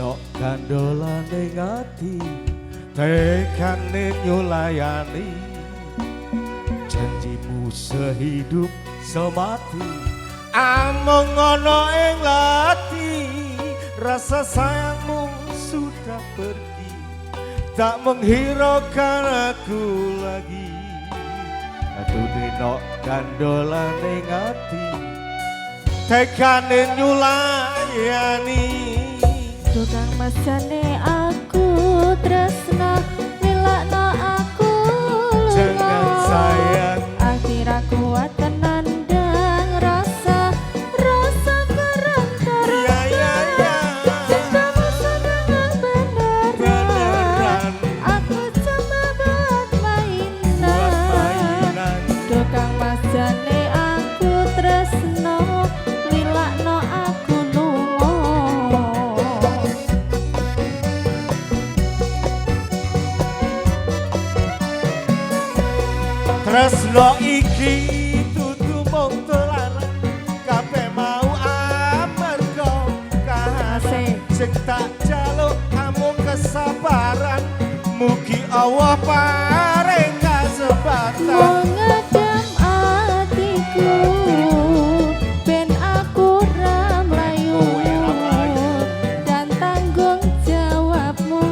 dino kandolane ngati tekane nyulayani janjimu sehidup semati amung ana ing lati rasa sayangmu sudah pergi tak menghiraukan aku lagi aduh dino kandolane ngati tekane nyulayani tukang masane aku tresno nilakno aku jangan sayang akhir aku nandang rasa kerantar ya ya ya cintamu sangat beneran aku cuma buat mainan tukang masane aku tresno nilakno aku lunga tresno iki dudu mung dolanan kabeh mau amarga kasih sing tak jaluk amung kesabaran mugi Allah paring kasempatan mengadem atiku ben aku ra mlayu dan tanggung jawabmu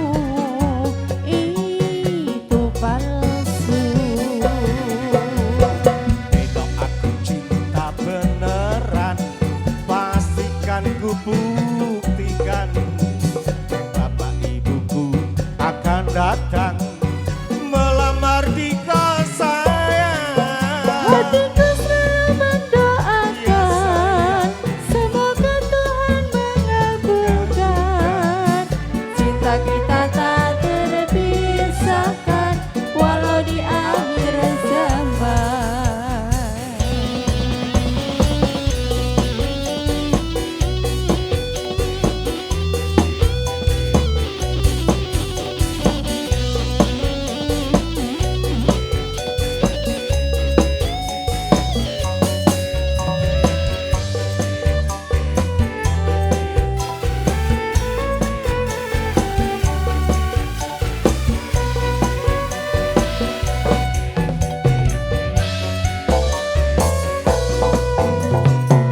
itu palsu Bedok aku cinta beneran pastikan ku buktikan bapak ibuku akan datang melamar di sayang hatiku selalu mendoakan semoga Tuhan mengabulkan cinta kita tak terpisahkan walau di akhir zaman.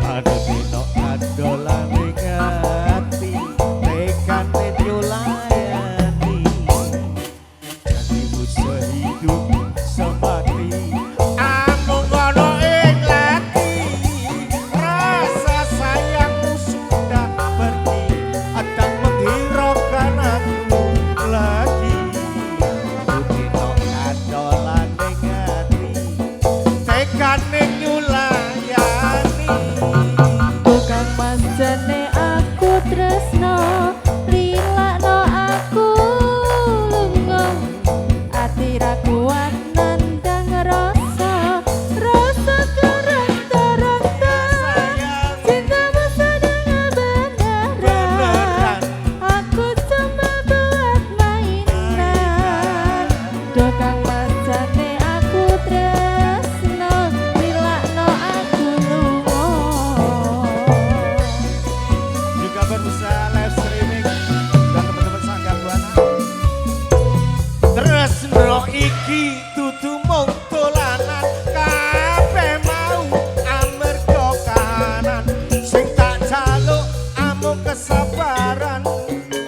aduh dino adolane ngati tekane nyulayani janjimu sehidup semati amung ana ing lati rasa sayangmu sudah pergi tak menghiraukan aku lagi aduh dino adolane ngati tekane nyulayani Tukang masane aku tresno lilakno aku lunga ati ra kuat nandang rasa kerantar cintamu sangat beneran aku cuma buat mainan tukang masane aku tresno lilakno aku lunga juga berusaha live streaming dan teman-teman sanggah buana tresno iki dudu mung dolanan kabeh mau amarga kahanan sing tak jaluk amung kesabaran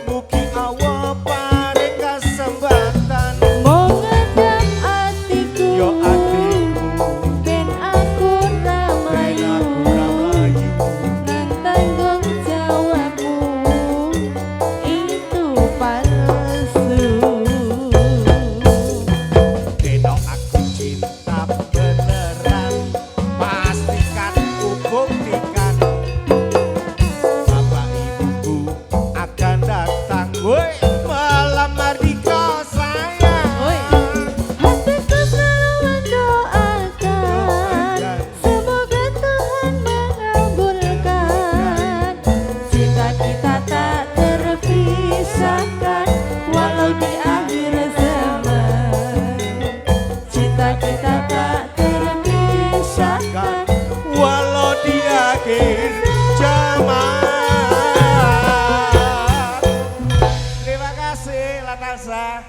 mugi Allah paring kesempatan mengadem atiku yo atiku ben aku ra mlayu nang tanggung jawabmu itu palsu Dino aku cinta beneran pastikan ku buktikan bapak ibuku akan datang woi melamar di sayang hatiku selalu mendoakan semoga Tuhan mengabulkan cinta kita tak terpisahkan walau di akhir zaman cinta kita tak terpisahkan walau di akhir zaman biasa